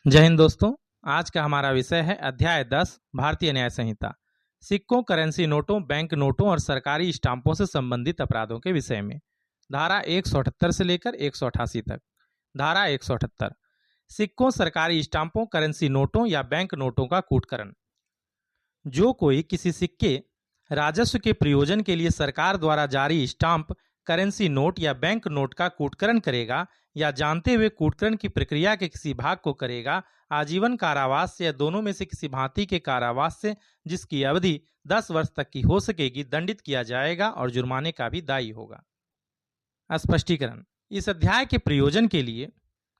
जय हिंद दोस्तों। आज का हमारा विषय है अध्याय 10 भारतीय न्याय संहिता। सिक्कों, करेंसी नोटों, बैंक नोटों और सरकारी स्टाम्पों से संबंधित अपराधों के विषय में। धारा 178 से लेकर 188 तक। धारा 178, सिक्कों, सरकारी स्टाम्पों, करेंसी नोटों या बैंक नोटों का कूटकरण। जो कोई किसी सिक्के, राजस्व के प्रयोजन के लिए सरकार द्वारा जारी स्टाम्प, करेंसी नोट या बैंक नोट का कूटकरण करेगा या जानते हुए कूटकरण की प्रक्रिया के किसी भाग को करेगा, आजीवन कारावास या दोनों में से किसी भांति के कारावास से जिसकी अवधि 10 वर्ष तक की हो सकेगी, दंडित किया जाएगा और जुर्माने का भी दायी होगा। स्पष्टीकरण। इस अध्याय के प्रयोजन के लिए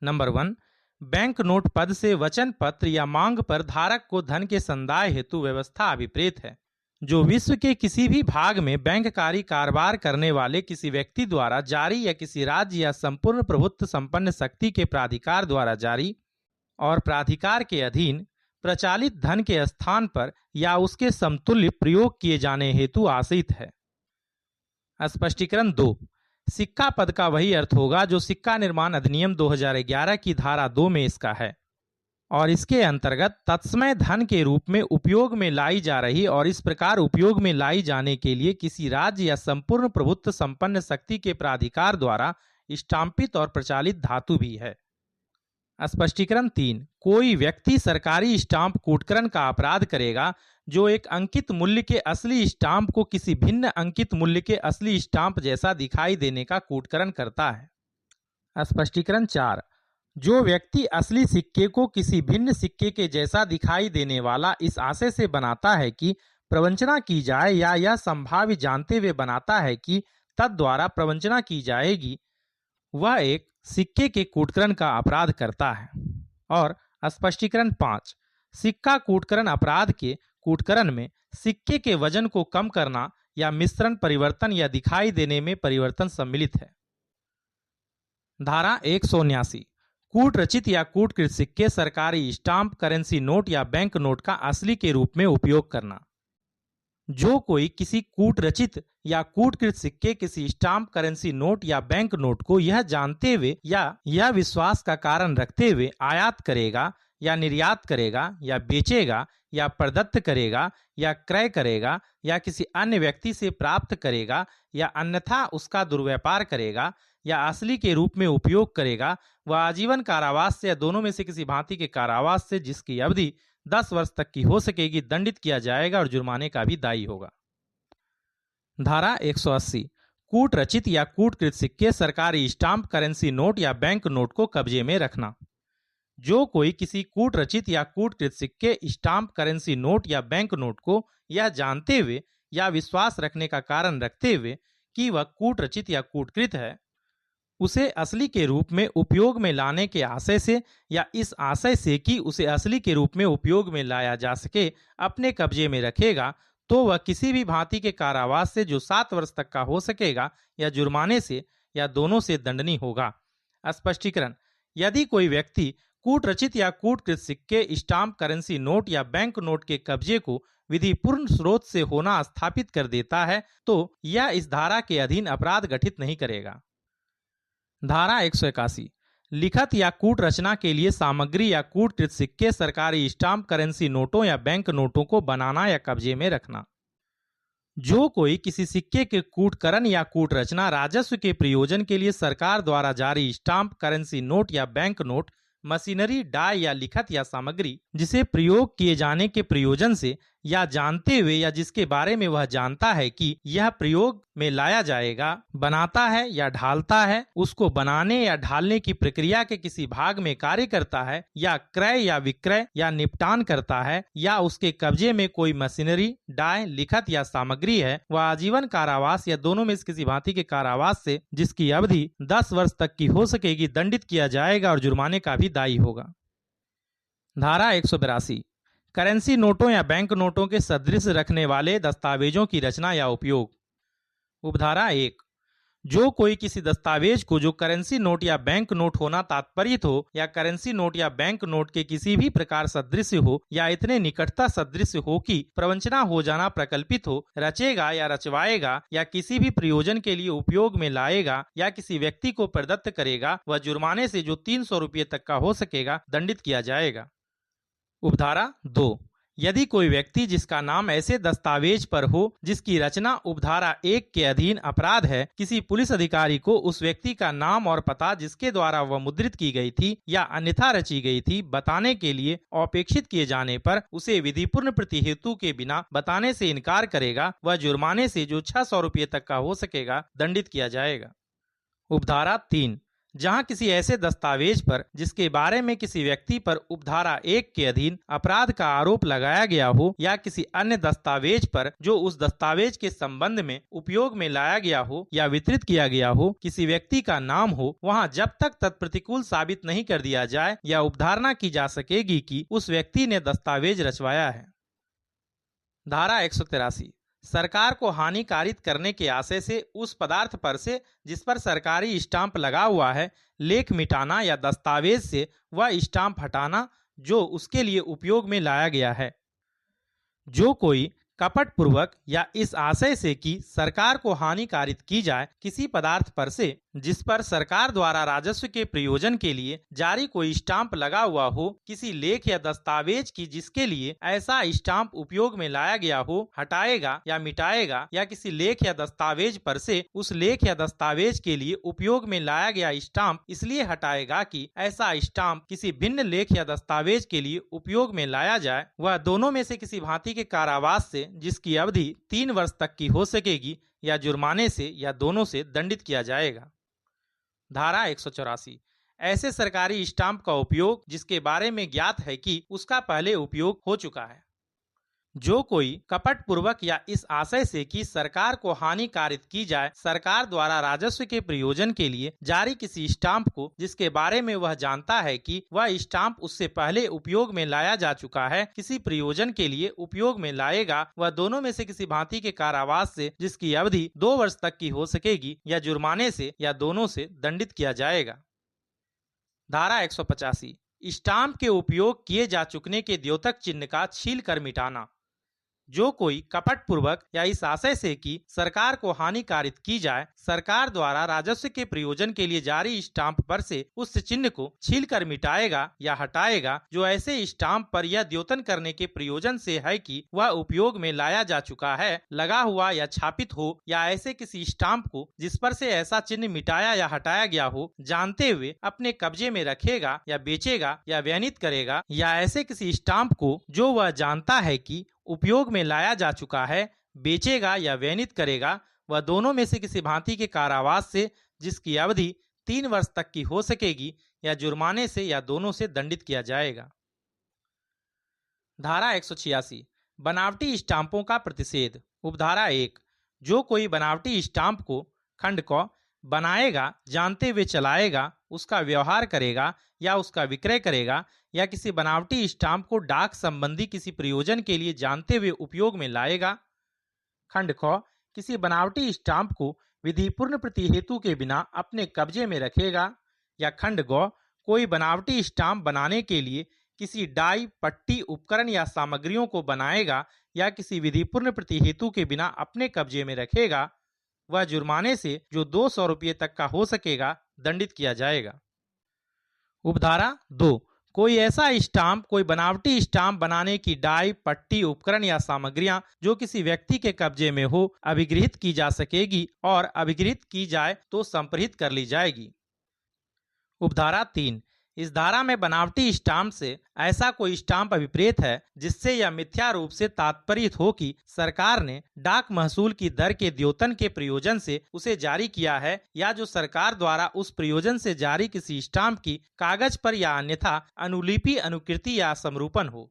नंबर 1, बैंक नोट पद से वचन पत्र या मांग पर धारक को धन के संदाय हेतु व्यवस्था अभिप्रेत है, जो विश्व के किसी भी भाग में बैंककारी कारोबार करने वाले किसी व्यक्ति द्वारा जारी या किसी राज्य या संपूर्ण प्रभुत्व संपन्न शक्ति के प्राधिकार द्वारा जारी और प्राधिकार के अधीन प्रचालित धन के स्थान पर या उसके समतुल्य प्रयोग किए जाने हेतु आश्रित है। स्पष्टीकरण 2, सिक्का पद का वही अर्थ होगा जो सिक्का निर्माण अधिनियम 2011 की धारा 2 में इसका है और इसके अंतर्गत तत्समय धन के रूप में उपयोग में लाई जा रही और इस प्रकार उपयोग में लाई जाने के लिए किसी राज्य या संपूर्ण प्रभुत्व संपन्न शक्ति के प्राधिकार द्वारा स्टाम्पित और प्रचालित धातु भी है। स्पष्टीकरण 3, कोई व्यक्ति सरकारी स्टाम्प कूटकरण का अपराध करेगा जो एक अंकित मूल्य के असली स्टाम्प को किसी भिन्न अंकित मूल्य के असली स्टाम्प जैसा दिखाई देने का कूटकरण करता है। स्पष्टीकरण 4, जो व्यक्ति असली सिक्के को किसी भिन्न सिक्के के जैसा दिखाई देने वाला इस आशय से बनाता है कि प्रवंचना की जाए या यह संभाव्य जानते हुए बनाता है कि तद्वारा प्रवंचना की जाएगी, वह एक सिक्के के कूटकरण का अपराध करता है। और स्पष्टीकरण 5, सिक्का कूटकरण अपराध के कूटकरण में सिक्के के वजन को कम करना या मिश्रण परिवर्तन या दिखाई देने में परिवर्तन सम्मिलित है। धारा 179, कूट रचित या कूटकृत सिक्के, सरकारी स्टाम्प, करेंसी नोट या बैंक नोट का असली के रूप में उपयोग करना। जो कोई किसी कूट रचित या कूटकृत सिक्के, किसी स्टाम्प, करेंसी नोट या बैंक नोट को यह जानते हुए या यह विश्वास का कारण रखते हुए आयात करेगा या निर्यात करेगा या बेचेगा या प्रदत्त करेगा या क्रय करेगा या किसी अन्य व्यक्ति से प्राप्त करेगा या अन्यथा उसका दुर्व्यापार करेगा या असली के रूप में उपयोग करेगा, वह आजीवन कारावास से या दोनों में से किसी भांति के कारावास से जिसकी अवधि 10 वर्ष तक की हो सकेगी, दंडित किया जाएगा और जुर्माने का भी दायी होगा। धारा 180, कूट रचित या कूटकृत सिक्के, सरकारी स्टाम्प, करेंसी नोट या बैंक नोट को कब्जे में रखना। जो कोई किसी कूट रचित या कूटकृत सिक्के, स्टाम्प, करेंसी नोट या बैंक नोट को यह जानते हुए या विश्वास रखने का कारण रखते हुए कि वह कूट रचित या कूटकृत है, उसे असली के रूप में उपयोग में लाने के आशय से या इस आशय से कि उसे असली के रूप में उपयोग में लाया जा सके अपने कब्जे में रखेगा, तो वह किसी भी भांति के कारावास से जो 7 वर्ष तक का हो सकेगा या जुर्माने से या दोनों से दंडनीय होगा। स्पष्टीकरण, यदि कोई व्यक्ति कूट रचित या कूटकृत सिक्के, स्टाम्प, करेंसी नोट या बैंक नोट के कब्जे को विधिपूर्ण स्रोत से होना स्थापित कर देता है तो यह इस धारा के अधीन अपराध गठित नहीं करेगा। धारा 181, लिखत या कूट रचना के लिए सामग्री या कूटकृत सिक्के, सरकारी स्टाम्प, करेंसी नोटों या बैंक नोटों को बनाना या कब्जे में रखना। जो कोई किसी सिक्के के कूटकरण या कूट रचना, राजस्व के प्रयोजन के लिए सरकार द्वारा जारी स्टाम्प, करेंसी नोट या बैंक नोट, मशीनरी, डाय या लिखत या सामग्री जिसे प्रयोग किए जाने के प्रयोजन से या जानते हुए या जिसके बारे में वह जानता है कि यह प्रयोग में लाया जाएगा, बनाता है या ढालता है, उसको बनाने या ढालने की प्रक्रिया के किसी भाग में कार्य करता है या क्रय या विक्रय या निपटान करता है या उसके कब्जे में कोई मशीनरी, डाय, लिखत या सामग्री है, वह आजीवन कारावास या दोनों में से किसी भांति के कारावास से जिसकी अवधि 10 वर्ष तक की हो सकेगी, दंडित किया जाएगा और जुर्माने का भी दायी होगा। धारा 182, करेंसी नोटों या बैंक नोटों के सदृश रखने वाले दस्तावेजों की रचना या उपयोग। उपधारा 1, जो कोई किसी दस्तावेज को जो करेंसी नोट या बैंक नोट होना तात्पर्यित हो या करेंसी नोट या बैंक नोट के किसी भी प्रकार सदृश हो या इतने निकटता सदृश हो कि प्रवंचना हो जाना प्रकल्पित हो, रचेगा या रचवाएगा या किसी भी प्रयोजन के लिए उपयोग में लाएगा या किसी व्यक्ति को प्रदत्त करेगा, वह जुर्माने से जो 300 रुपये तक का हो सकेगा दंडित किया जाएगा। उपधारा 2, यदि कोई व्यक्ति जिसका नाम ऐसे दस्तावेज पर हो जिसकी रचना उपधारा 1 के अधीन अपराध है, किसी पुलिस अधिकारी को उस व्यक्ति का नाम और पता जिसके द्वारा वह मुद्रित की गई थी या अन्यथा रची गई थी बताने के लिए अपेक्षित किए जाने पर उसे विधिपूर्ण प्रतिहेतु के बिना बताने से इनकार करेगा, वह जुर्माने से जो 600 रुपये तक का हो सकेगा दंडित किया जाएगा। उपधारा 3, जहां किसी ऐसे दस्तावेज पर जिसके बारे में किसी व्यक्ति पर उपधारा 1 के अधीन अपराध का आरोप लगाया गया हो या किसी अन्य दस्तावेज पर जो उस दस्तावेज के संबंध में उपयोग में लाया गया हो या वितरित किया गया हो किसी व्यक्ति का नाम हो, वहां जब तक तत्प्रतिकूल साबित नहीं कर दिया जाए या उपधारणा की जा सकेगी कि उस व्यक्ति ने दस्तावेज रचवाया है। धारा 183, सरकार को हानि कारित करने के आशय से उस पदार्थ पर से जिस पर सरकारी स्टाम्प लगा हुआ है लेख मिटाना या दस्तावेज से वह स्टाम्प हटाना जो उसके लिए उपयोग में लाया गया है। जो कोई कपट पूर्वक या इस आशय से कि सरकार को हानि कारित की जाए किसी पदार्थ पर से जिस पर सरकार द्वारा राजस्व के प्रयोजन के लिए जारी कोई स्टाम्प लगा हुआ हो, किसी लेख या दस्तावेज की जिसके लिए ऐसा स्टाम्प उपयोग में लाया गया हो हटाएगा या मिटाएगा या किसी लेख या दस्तावेज पर से उस लेख या दस्तावेज के लिए उपयोग में लाया गया स्टाम्प इसलिए हटाएगा कि ऐसा स्टाम्प किसी भिन्न लेख या दस्तावेज के लिए उपयोग में लाया जाए, वह दोनों में से किसी भांति के कारावास से जिसकी अवधि 3 वर्ष तक की हो सकेगी या जुर्माने से या दोनों से दंडित किया जाएगा। धारा 184, ऐसे सरकारी स्टाम्प का उपयोग जिसके बारे में ज्ञात है कि उसका पहले उपयोग हो चुका है। जो कोई कपट पूर्वक या इस आशय से कि सरकार को हानि कारित की जाए सरकार द्वारा राजस्व के प्रयोजन के लिए जारी किसी स्टाम्प को जिसके बारे में वह जानता है कि वह स्टाम्प उससे पहले उपयोग में लाया जा चुका है किसी प्रयोजन के लिए उपयोग में लाएगा, वह दोनों में से किसी भांति के कारावास से जिसकी अवधि 2 वर्ष तक की हो सकेगी या जुर्माने से या दोनों से दंडित किया जाएगा। धारा 185, स्टाम्प के उपयोग किए जा चुकने के द्योतक चिन्ह का छील कर मिटाना। जो कोई कपट पूर्वक या इस आशय से कि सरकार को हानि कारित की जाए सरकार द्वारा राजस्व के प्रयोजन के लिए जारी स्टाम्प पर से उस चिन्ह को छील कर मिटाएगा या हटाएगा जो ऐसे स्टाम्प पर यह द्योतन करने के प्रयोजन से है कि वह उपयोग में लाया जा चुका है, लगा हुआ या छापित हो, या ऐसे किसी स्टाम्प को जिस पर से ऐसा चिन्ह मिटाया या हटाया गया हो जानते हुए अपने कब्जे में रखेगा या बेचेगा या व्यनित करेगा, या ऐसे किसी स्टाम्प को जो वह जानता है कि उपयोग में लाया जा चुका है बेचेगा या व्यनित करेगा, वह दोनों में से किसी भांति के कारावास से जिसकी अवधि 3 वर्ष तक की हो सकेगी या जुर्माने से या दोनों से दंडित किया जाएगा। धारा 186, बनावटी स्टाम्पों का प्रतिषेध। उपधारा 1, जो कोई बनावटी स्टाम्प को खंड को बनाएगा, जानते हुए चलाएगा, उसका व्यवहार करेगा या उसका विक्रय करेगा या किसी बनावटी स्टाम्प को डाक संबंधी किसी प्रयोजन के लिए जानते हुए उपयोग में लाएगा। खंड ख, किसी बनावटी स्टाम्प को विधिपूर्ण प्रतिहेतु के बिना अपने कब्जे में रखेगा। या खंड ग, कोई बनावटी स्टाम्प बनाने के लिए किसी डाई, पट्टी, उपकरण या सामग्रियों को बनाएगा या किसी विधिपूर्ण प्रतिहेतु के बिना अपने कब्जे में रखेगा, वह जुर्माने से जो 200 रुपये तक का हो सकेगा दंडित किया जाएगा। उपधारा 2, कोई ऐसा स्टाम्प, कोई बनावटी स्टाम्प बनाने की डाई, पट्टी, उपकरण या सामग्रियां जो किसी व्यक्ति के कब्जे में हो अभिगृहित की जा सकेगी और अभिगृहित की जाए तो संप्रहित कर ली जाएगी। उपधारा 3, इस धारा में बनावटी स्टाम्प से ऐसा कोई स्टाम्प अभिप्रेत है जिससे यह मिथ्या रूप से तात्पर्यित हो कि सरकार ने डाक महसूल की दर के द्योतन के प्रयोजन से उसे जारी किया है, या जो सरकार द्वारा उस प्रयोजन से जारी किसी स्टाम्प की कागज पर या अन्यथा अनुलिपि, अनुकृति या समरूपण हो।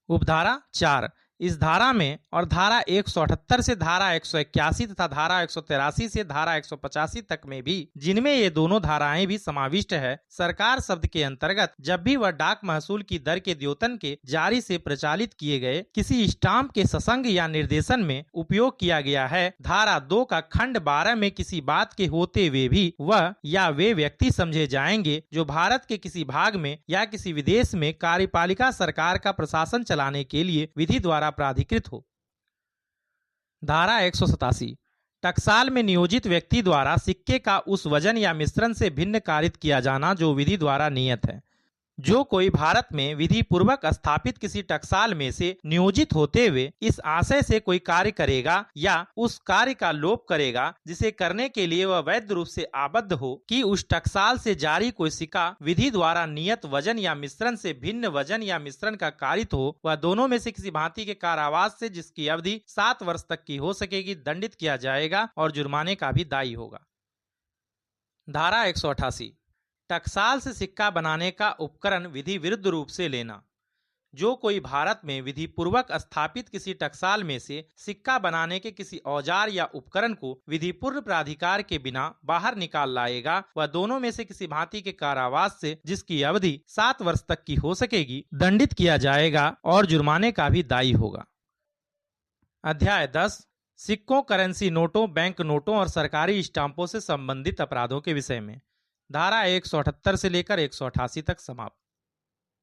उपधारा 4, इस धारा में और धारा 178 से धारा 181 तथा धारा 183 से धारा 185 तक में भी, जिनमें ये दोनों धाराएं भी समाविष्ट है, सरकार शब्द के अंतर्गत जब भी वह डाक महसूल की दर के द्योतन के जारी से प्रचालित किए गए किसी स्टाम्प के ससंग या निर्देशन में उपयोग किया गया है, धारा 2 का खंड 12 में किसी बात के होते हुए भी वह या वे व्यक्ति समझे जाएंगे जो भारत के किसी भाग में या किसी विदेश में कार्यपालिका सरकार का प्रशासन चलाने के लिए विधि द्वारा प्राधिकृत हो। धारा 187 टकसाल में नियोजित व्यक्ति द्वारा सिक्के का उस वजन या मिश्रण से भिन्न कारित किया जाना जो विधि द्वारा नियत है। जो कोई भारत में विधि पूर्वक स्थापित किसी टकसाल में से नियोजित होते हुए इस आशय से कोई कार्य करेगा या उस कार्य का लोप करेगा जिसे करने के लिए वह वैध रूप से आबद्ध हो कि उस टकसाल से जारी कोई सिक्का विधि द्वारा नियत वजन या मिश्रण से भिन्न वजन या मिश्रण का कारित हो, वह दोनों में से किसी भांति के कारावास से जिसकी अवधि 7 वर्ष तक की हो सकेगी दंडित किया जाएगा और जुर्माने का भी दायी होगा। धारा 188 टकसाल से सिक्का बनाने का उपकरण विधि विरुद्ध रूप से लेना। जो कोई भारत में विधि पूर्वक स्थापित किसी टकसाल में से सिक्का बनाने के किसी औजार या उपकरण को विधि पूर्व प्राधिकार के बिना बाहर निकाल लाएगा, वह दोनों में से किसी भांति के कारावास से जिसकी अवधि 7 वर्ष तक की हो सकेगी दंडित किया जाएगा और जुर्माने का भी दायी होगा। अध्याय 10 सिक्कों, करेंसी नोटों, बैंक नोटों और सरकारी स्टाम्पों से संबंधित अपराधों के विषय में। धारा 178 से लेकर 188 तक समाप्त।